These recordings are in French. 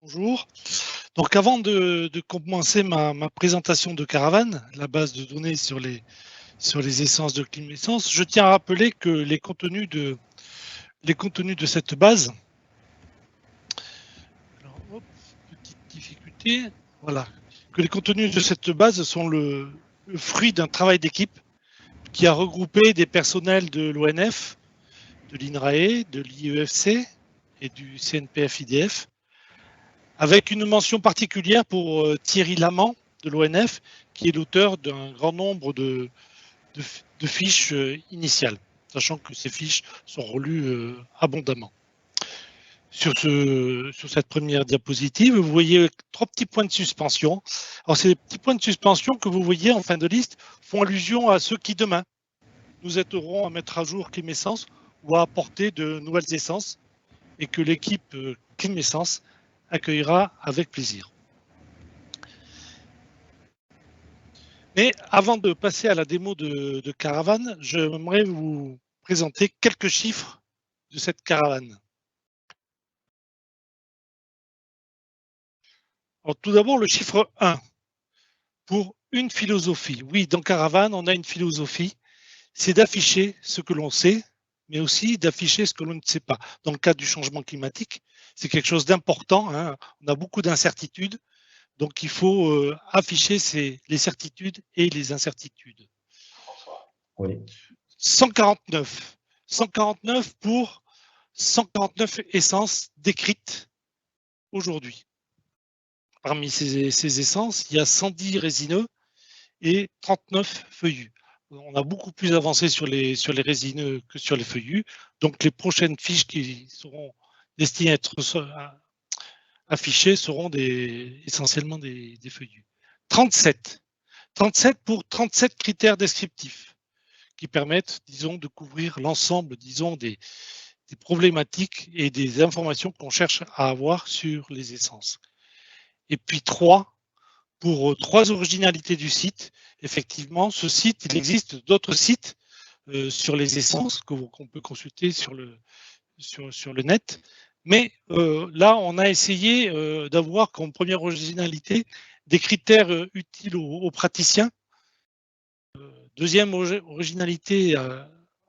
Bonjour. Donc avant de commencer ma présentation de Caravane, la base de données sur les essences de Climessence, je tiens à rappeler que les contenus de cette base, alors, hop, petite difficulté, voilà, que les contenus de cette base sont le fruit d'un travail d'équipe qui a regroupé des personnels de l'ONF, de l'INRAE, de l'IEFC et du CNPF-IDF, avec une mention particulière pour Thierry Lamant de l'ONF, qui est l'auteur d'un grand nombre de fiches initiales, sachant que ces fiches sont relues abondamment. Sur cette première diapositive, vous voyez 3 petits points de suspension. Alors, ces petits points de suspension que vous voyez en fin de liste font allusion à ceux qui, demain, nous aideront à mettre à jour Climessence ou à apporter de nouvelles essences et que l'équipe Climessence accueillera avec plaisir. Mais avant de passer à la démo de Caravane, j'aimerais vous présenter quelques chiffres de cette caravane. Alors, tout d'abord, le chiffre 1, pour une philosophie. Oui, dans Caravane, on a une philosophie, c'est d'afficher ce que l'on sait, mais aussi d'afficher ce que l'on ne sait pas. Dans le cas du changement climatique, c'est quelque chose d'important, hein. On a beaucoup d'incertitudes, donc il faut afficher les certitudes et les incertitudes. Oui. 149. 149 pour 149 essences décrites aujourd'hui. Parmi ces essences, il y a 110 résineux et 39 feuillus. On a beaucoup plus avancé sur les résineux que sur les feuillus. Donc les prochaines fiches qui seront destinées à être affichées seront essentiellement des feuillus. 37. 37 pour 37 critères descriptifs qui permettent, disons, de couvrir l'ensemble, disons, des problématiques et des informations qu'on cherche à avoir sur les essences. Et puis 3, pour 3 originalités du site. Effectivement, ce site, il existe d'autres sites sur les essences qu'on peut consulter sur le net. Mais là, on a essayé d'avoir comme première originalité des critères utiles aux praticiens. Deuxième originalité,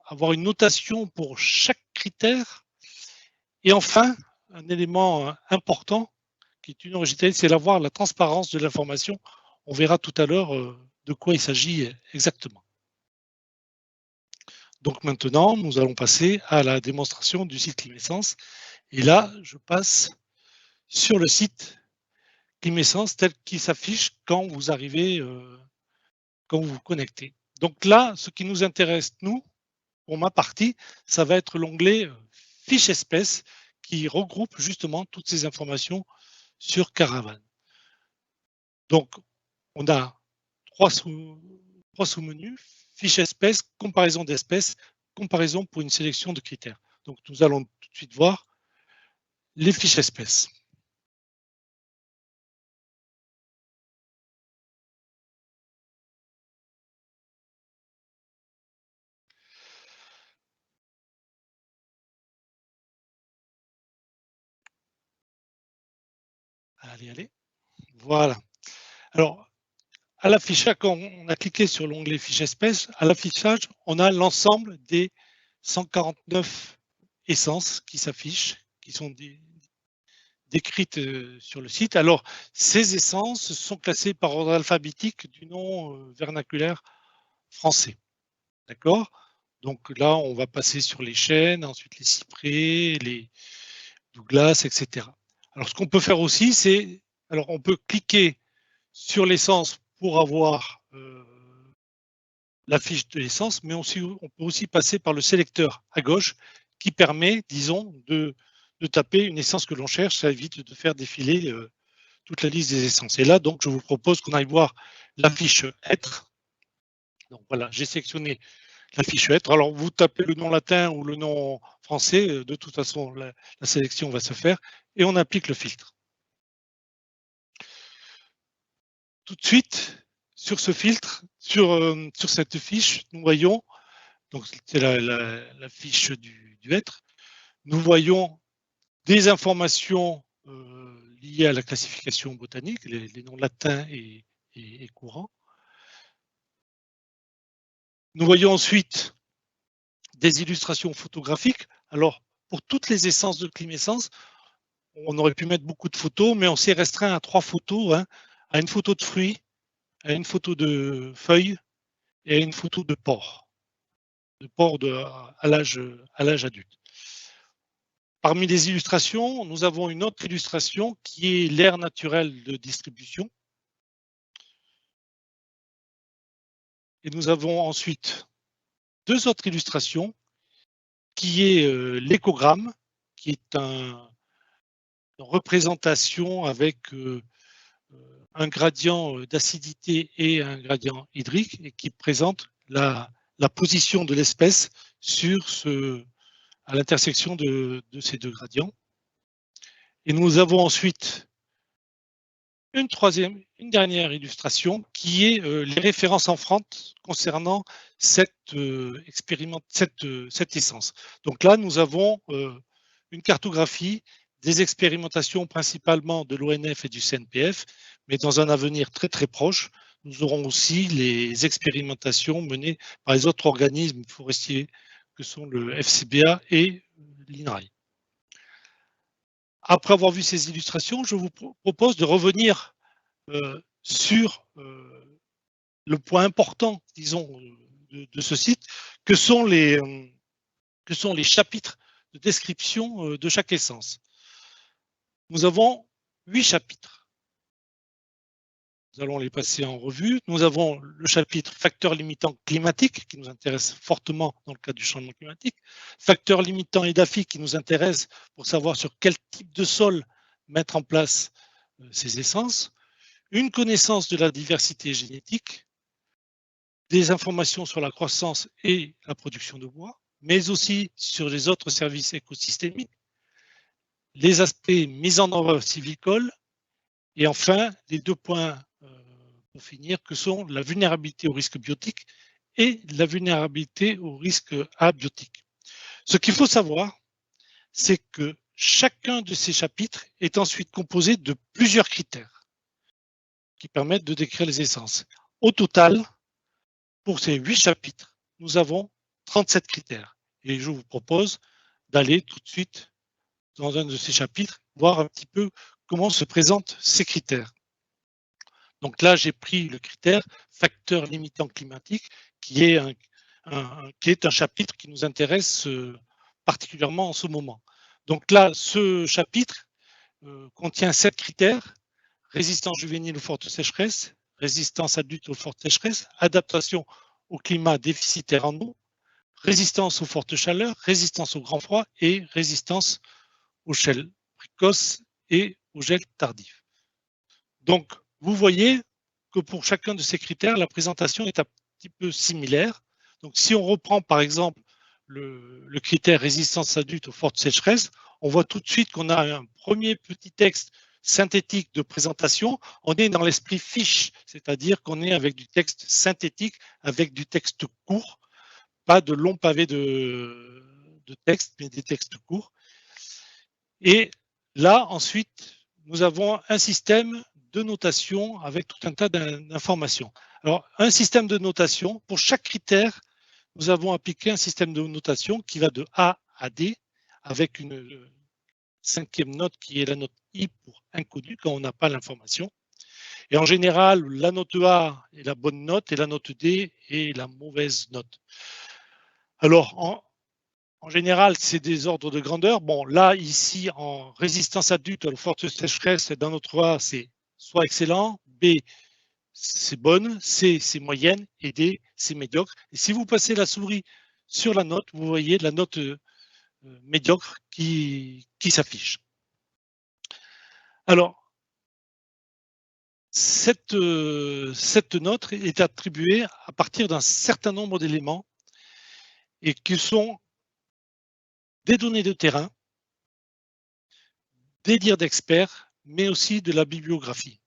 avoir une notation pour chaque critère. Et enfin, un élément important qui est une originalité, c'est d'avoir la transparence de l'information. On verra tout à l'heure de quoi il s'agit exactement. Donc maintenant, nous allons passer à la démonstration du site Climessence. Et là, je passe sur le site Climessence tel qu'il s'affiche quand vous arrivez, quand vous vous connectez. Donc là, ce qui nous intéresse, nous, pour ma partie, ça va être l'onglet Fiches espèces qui regroupe justement toutes ces informations sur Caravane. Donc, on a trois sous-menus, Fiches espèces, comparaison d'espèces, comparaison pour une sélection de critères. Donc, nous allons tout de suite voir les fiches espèces. Allez. Voilà. Alors, à l'affichage, quand on a cliqué sur l'onglet Fiches espèces, à l'affichage, on a l'ensemble des 149 essences qui s'affichent, qui sont décrites sur le site. Alors, ces essences sont classées par ordre alphabétique du nom vernaculaire français. D'accord? Donc là, on va passer sur les chênes, ensuite les cyprès, les Douglas, etc. Alors, ce qu'on peut faire aussi, c'est, alors on peut cliquer sur l'essence pour avoir la fiche de l'essence, mais on peut aussi passer par le sélecteur à gauche qui permet, disons, de taper une essence que l'on cherche. Ça évite de faire défiler toute la liste des essences. Et là, donc, je vous propose qu'on aille voir la fiche être. Donc voilà, j'ai sélectionné la fiche être. Alors, vous tapez le nom latin ou le nom français, de toute façon, la sélection va se faire et on applique le filtre. Tout de suite, sur ce filtre, sur cette fiche, nous voyons, donc c'est la fiche du être, nous voyons des informations liées à la classification botanique, les noms latins et courants. Nous voyons ensuite des illustrations photographiques. Alors, pour toutes les essences de climescence, on aurait pu mettre beaucoup de photos, mais on s'est restreint à 3 photos, hein, à une photo de fruits, à une photo de feuilles et à une photo de porc à l'âge adulte. Parmi les illustrations, nous avons une autre illustration qui est l'aire naturelle de distribution. Et nous avons ensuite 2 autres illustrations qui est l'écogramme, qui est une représentation avec un gradient d'acidité et un gradient hydrique et qui présente la position de l'espèce à l'intersection de ces 2 gradients. Et nous avons ensuite une dernière illustration qui est les références en France concernant cette essence. Donc là, nous avons une cartographie des expérimentations principalement de l'ONF et du CNPF, mais dans un avenir très très proche, nous aurons aussi les expérimentations menées par les autres organismes forestiers que sont le FCBA et l'INRAE. Après avoir vu ces illustrations, je vous propose de revenir sur le point important, disons, de ce site, que sont les chapitres de description de chaque essence. Nous avons 8 chapitres. Nous allons les passer en revue. Nous avons le chapitre facteurs limitants climatiques qui nous intéresse fortement dans le cadre du changement climatique, facteurs limitants édaphiques qui nous intéresse pour savoir sur quel type de sol mettre en place ces essences, une connaissance de la diversité génétique, des informations sur la croissance et la production de bois, mais aussi sur les autres services écosystémiques, les aspects mis en œuvre sylvicole, et enfin, les 2 points pour finir, que sont la vulnérabilité au risque biotique et la vulnérabilité au risque abiotique. Ce qu'il faut savoir, c'est que chacun de ces chapitres est ensuite composé de plusieurs critères qui permettent de décrire les essences. Au total, pour ces 8 chapitres, nous avons 37 critères. Et je vous propose d'aller tout de suite dans un de ces chapitres, voir un petit peu comment se présentent ces critères. Donc là, j'ai pris le critère facteur limitant climatique, qui est un chapitre qui nous intéresse particulièrement en ce moment. Donc là, ce chapitre contient 7 critères: résistance juvénile aux fortes sécheresses, résistance adulte aux fortes sécheresses, adaptation au climat déficitaire en eau, résistance aux fortes chaleurs, résistance au grand froid et résistance au gel précoce et au gel tardif. Donc, vous voyez que pour chacun de ces critères, la présentation est un petit peu similaire. Donc, si on reprend par exemple le critère résistance adulte aux fortes sécheresses, on voit tout de suite qu'on a un premier petit texte synthétique de présentation. On est dans l'esprit fiche, c'est-à-dire qu'on est avec du texte synthétique, avec du texte court, pas de longs pavés de texte, mais des textes courts. Et là, ensuite, nous avons un système de notation avec tout un tas d'informations. Alors, un système de notation, pour chaque critère, nous avons appliqué un système de notation qui va de A à D, avec une 5e note qui est la note I pour inconnu, quand on n'a pas l'information. Et en général, la note A est la bonne note et la note D est la mauvaise note. Alors, en général, c'est des ordres de grandeur. Bon, là, ici, en résistance adulte à la forte sécheresse, dans notre A, c'est soit excellent, B, c'est bonne, C, c'est moyenne, et D, c'est médiocre. Et si vous passez la souris sur la note, vous voyez la note médiocre qui s'affiche. Alors, cette note est attribuée à partir d'un certain nombre d'éléments et qui sont des données de terrain, des dires d'experts, mais aussi de la bibliographie.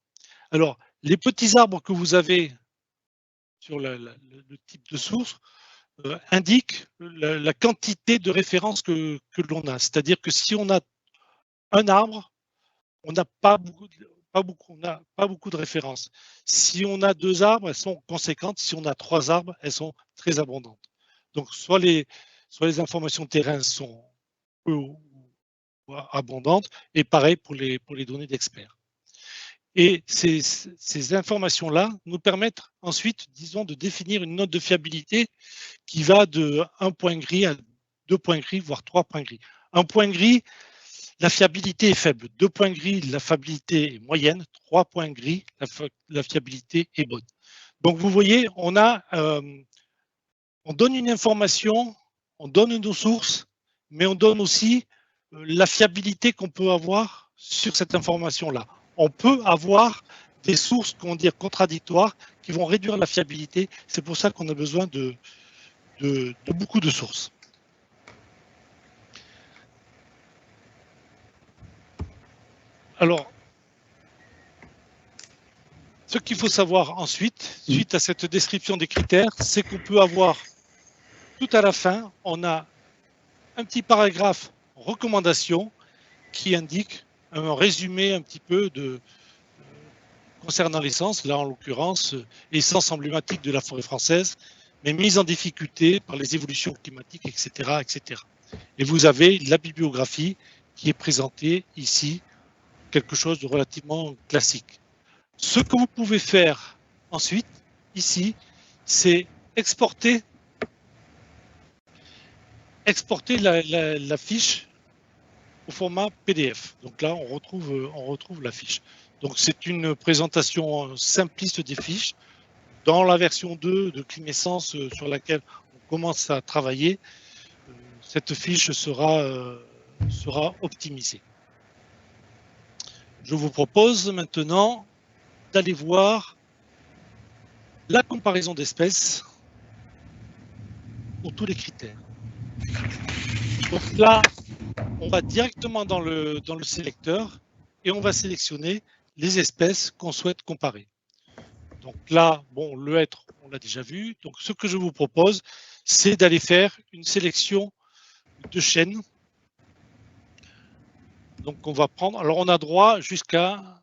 Alors, les petits arbres que vous avez sur le type de source indiquent la quantité de références que l'on a. C'est-à-dire que si on a un arbre, on n'a pas beaucoup de références. Si on a 2 arbres, elles sont conséquentes. Si on a 3 arbres, elles sont très abondantes. Donc, soit les informations de terrain sont peu ou abondantes, et pareil pour les données d'experts. Et ces informations-là nous permettent ensuite, disons, de définir une note de fiabilité qui va de 1 point gris à 2 points gris, voire 3 points gris. 1 point gris, la fiabilité est faible. 2 points gris, la fiabilité est moyenne. 3 points gris, la fiabilité est bonne. Donc, vous voyez, on donne une information, on donne nos sources, mais on donne aussi la fiabilité qu'on peut avoir sur cette information-là. On peut avoir des sources, comment dire, contradictoires qui vont réduire la fiabilité. C'est pour ça qu'on a besoin de beaucoup de sources. Alors, ce qu'il faut savoir ensuite, suite à cette description des critères, c'est qu'on peut avoir, tout à la fin, on a un petit paragraphe recommandation qui indique un résumé un petit peu concernant l'essence, là en l'occurrence, essence emblématique de la forêt française, mais mise en difficulté par les évolutions climatiques, etc., etc. Et vous avez la bibliographie qui est présentée ici, quelque chose de relativement classique. Ce que vous pouvez faire ensuite, ici, c'est exporter la fiche au format PDF. Donc là, on retrouve la fiche. Donc c'est une présentation simpliste des fiches. Dans la version 2 de Climessence sur laquelle on commence à travailler, cette fiche sera optimisée. Je vous propose maintenant d'aller voir la comparaison d'espèces pour tous les critères. Donc là, on va directement dans le sélecteur et on va sélectionner les espèces qu'on souhaite comparer. Donc là, bon, le hêtre, on l'a déjà vu. Donc ce que je vous propose, c'est d'aller faire une sélection de chaînes. Donc on va prendre, alors on a droit jusqu'à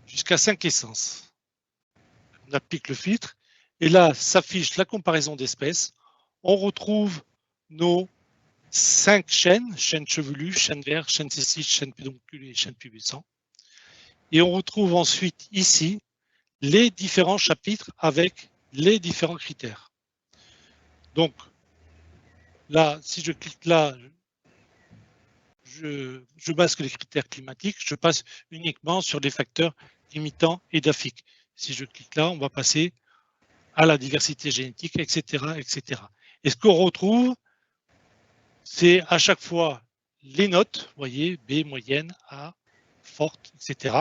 5 essences. On applique le filtre et là s'affiche la comparaison d'espèces. On retrouve nos 5 chaînes, chaîne chevelue, chaîne verte, chaîne sessique, chaîne pédonculée et chaîne pubescente. Et on retrouve ensuite ici les différents chapitres avec les différents critères. Donc là, si je clique là, je masque les critères climatiques, je passe uniquement sur les facteurs limitants et DAFIC. Si je clique là, on va passer à la diversité génétique, etc., etc. Et ce qu'on retrouve, c'est à chaque fois les notes, vous voyez, B moyenne, A forte, etc.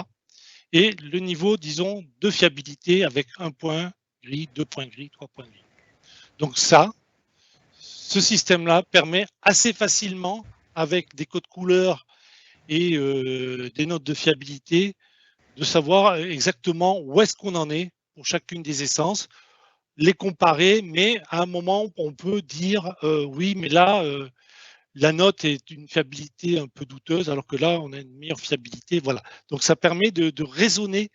Et le niveau, disons, de fiabilité avec 1 point gris, 2 points gris, 3 points gris. Donc ça, ce système-là permet assez facilement, avec des codes couleurs et des notes de fiabilité, de savoir exactement où est-ce qu'on en est pour chacune des essences, les comparer, mais à un moment, on peut dire oui, mais là, la note est une fiabilité un peu douteuse, alors que là, on a une meilleure fiabilité. Voilà. Donc, ça permet de raisonner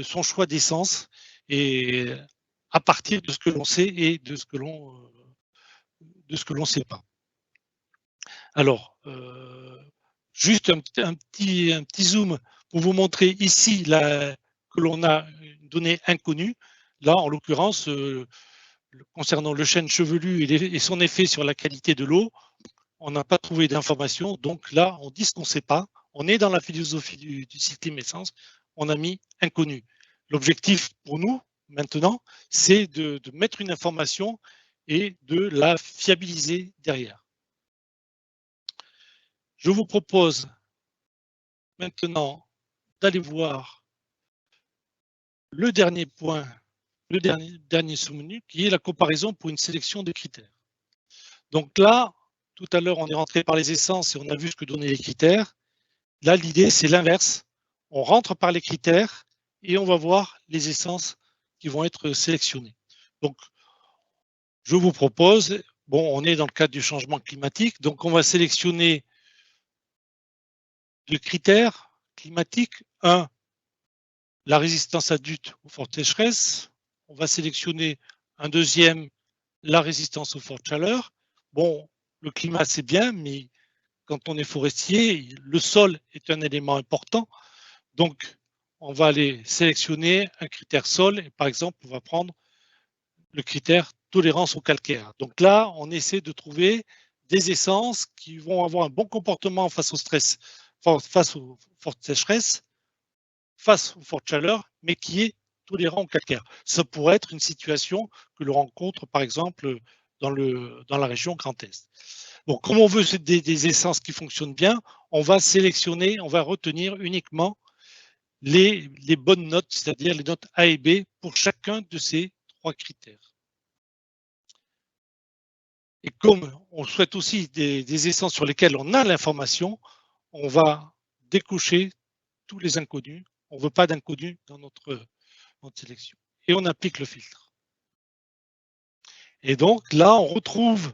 son choix d'essence et à partir de ce que l'on sait et de ce que l'on ne sait pas. Alors, juste un petit zoom pour vous montrer ici que l'on a une donnée inconnue. Là, en l'occurrence, concernant le chêne chevelu et son effet sur la qualité de l'eau, on n'a pas trouvé d'informations. Donc là, on dit ce qu'on ne sait pas. On est dans la philosophie du cycle émergence. On a mis inconnu. L'objectif pour nous, maintenant, c'est de mettre une information et de la fiabiliser derrière. Je vous propose maintenant d'aller voir le dernier point, le dernier sous-menu, qui est la comparaison pour une sélection de critères. Donc là, tout à l'heure, on est rentré par les essences et on a vu ce que donnaient les critères. Là, l'idée, c'est l'inverse. On rentre par les critères et on va voir les essences qui vont être sélectionnées. Donc, je vous propose, bon, on est dans le cadre du changement climatique, donc on va sélectionner de critères climatiques. Un, la résistance adulte aux fortes sécheresses. On va sélectionner un deuxième, la résistance aux fortes chaleurs. Bon, le climat, c'est bien, mais quand on est forestier, le sol est un élément important. Donc, on va aller sélectionner un critère sol. Et par exemple, on va prendre le critère tolérance au calcaire. Donc là, on essaie de trouver des essences qui vont avoir un bon comportement face au stress, face aux fortes sécheresses, face aux fortes chaleurs, mais qui est tolérant au calcaire. Ça pourrait être une situation que l'on rencontre, par exemple, dans la région Grand Est. Bon, comme on veut des essences qui fonctionnent bien, on va sélectionner, on va retenir uniquement les bonnes notes, c'est-à-dire les notes A et B pour chacun de ces trois critères. Et comme on souhaite aussi des essences sur lesquelles on a l'information, on va décocher tous les inconnus. On ne veut pas d'inconnus dans notre sélection. Et on applique le filtre. Et donc là, on retrouve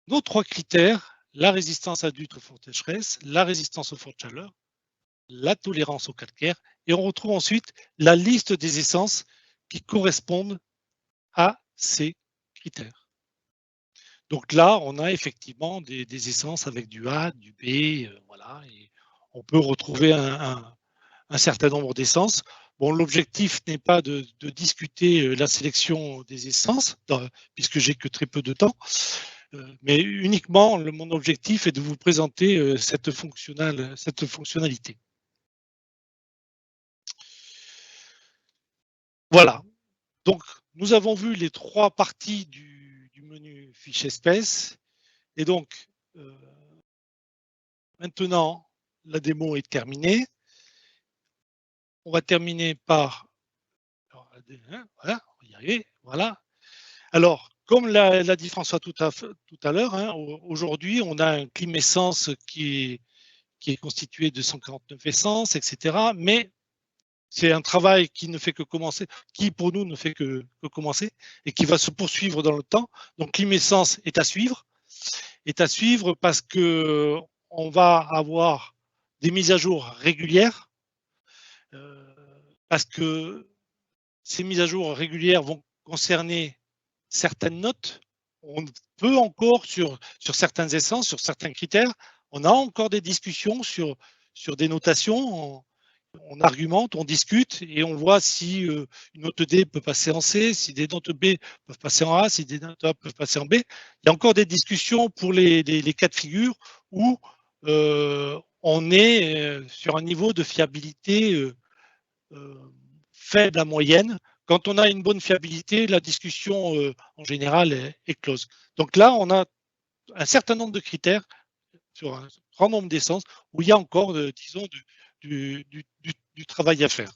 nos trois critères, la résistance adulte aux fortes sécheresses, la résistance aux fortes chaleurs, la tolérance au calcaire, et on retrouve ensuite la liste des essences qui correspondent à ces critères. Donc là, on a effectivement des essences avec du A, du B, voilà, et on peut retrouver un certain nombre d'essences. Bon, l'objectif n'est pas de discuter la sélection des essences, puisque j'ai que très peu de temps, mais uniquement mon objectif est de vous présenter cette fonctionnalité. Voilà. Donc, nous avons vu les trois parties du menu fiche espèce. Et donc, maintenant, la démo est terminée. On va terminer par... Alors, voilà, on va y arriver. Voilà. Alors, comme l'a dit François tout à l'heure, hein, aujourd'hui, on a un clim-essence qui est constitué de 149 essences, etc. Mais c'est un travail qui ne fait que commencer, qui pour nous ne fait que commencer et qui va se poursuivre dans le temps. Donc, clim-essence est à suivre parce que on va avoir des mises à jour régulières, parce que ces mises à jour régulières vont concerner certaines notes. On peut encore, sur certaines essences, sur certains critères, on a encore des discussions sur des notations. On argumente, on discute et on voit si une note D peut passer en C, si des notes B peuvent passer en A, si des notes A peuvent passer en B. Il y a encore des discussions pour les cas de figure où on est sur un niveau de fiabilité faible à moyenne. Quand on a une bonne fiabilité, la discussion en général est close. Donc là, on a un certain nombre de critères sur un grand nombre d'essences où il y a encore, disons, du travail à faire.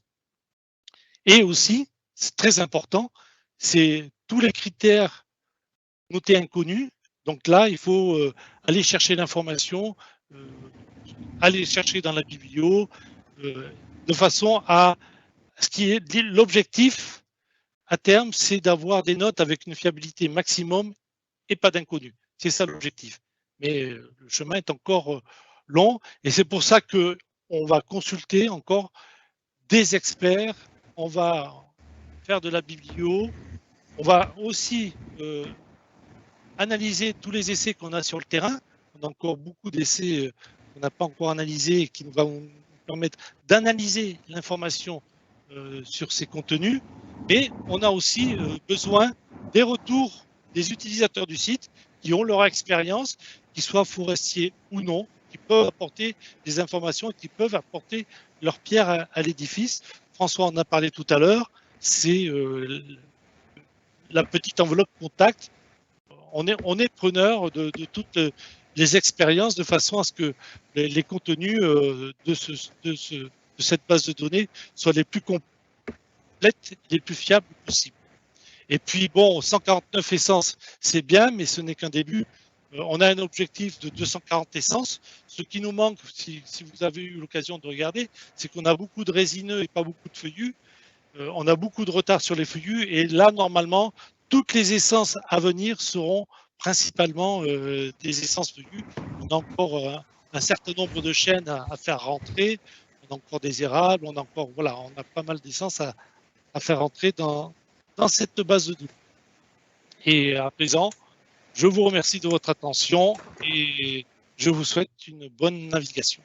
Et aussi, c'est très important, c'est tous les critères notés inconnus. Donc là, il faut aller chercher l'information, aller chercher dans la biblio, de façon à ce qui est l'objectif à terme, c'est d'avoir des notes avec une fiabilité maximum et pas d'inconnus. C'est ça l'objectif. Mais le chemin est encore long et c'est pour ça que on va consulter encore des experts, on va faire de la biblio, on va aussi analyser tous les essais qu'on a sur le terrain. On a encore beaucoup d'essais qu'on n'a pas encore analysés et qui nous vont nous permettre d'analyser l'information sur ces contenus. Et on a aussi besoin des retours des utilisateurs du site qui ont leur expérience, qu'ils soient forestiers ou non, qui peuvent apporter des informations et qui peuvent apporter leur pierre à l'édifice. François en a parlé tout à l'heure, c'est la petite enveloppe contact. On est preneur de toutes les expériences de façon à ce que les contenus de cette base de données soient les plus complètes, les plus fiables possibles. Et puis bon, 149 essences, c'est bien, mais ce n'est qu'un début. On a un objectif de 240 essences. Ce qui nous manque, si vous avez eu l'occasion de regarder, c'est qu'on a beaucoup de résineux et pas beaucoup de feuillus. On a beaucoup de retard sur les feuillus. Et là, normalement, toutes les essences à venir seront principalement des essences feuillues. On a encore un certain nombre de chaînes à faire rentrer. On a encore des érables, on a encore, voilà, on a pas mal d'essence à faire rentrer dans cette base de données. Et à présent, je vous remercie de votre attention et je vous souhaite une bonne navigation.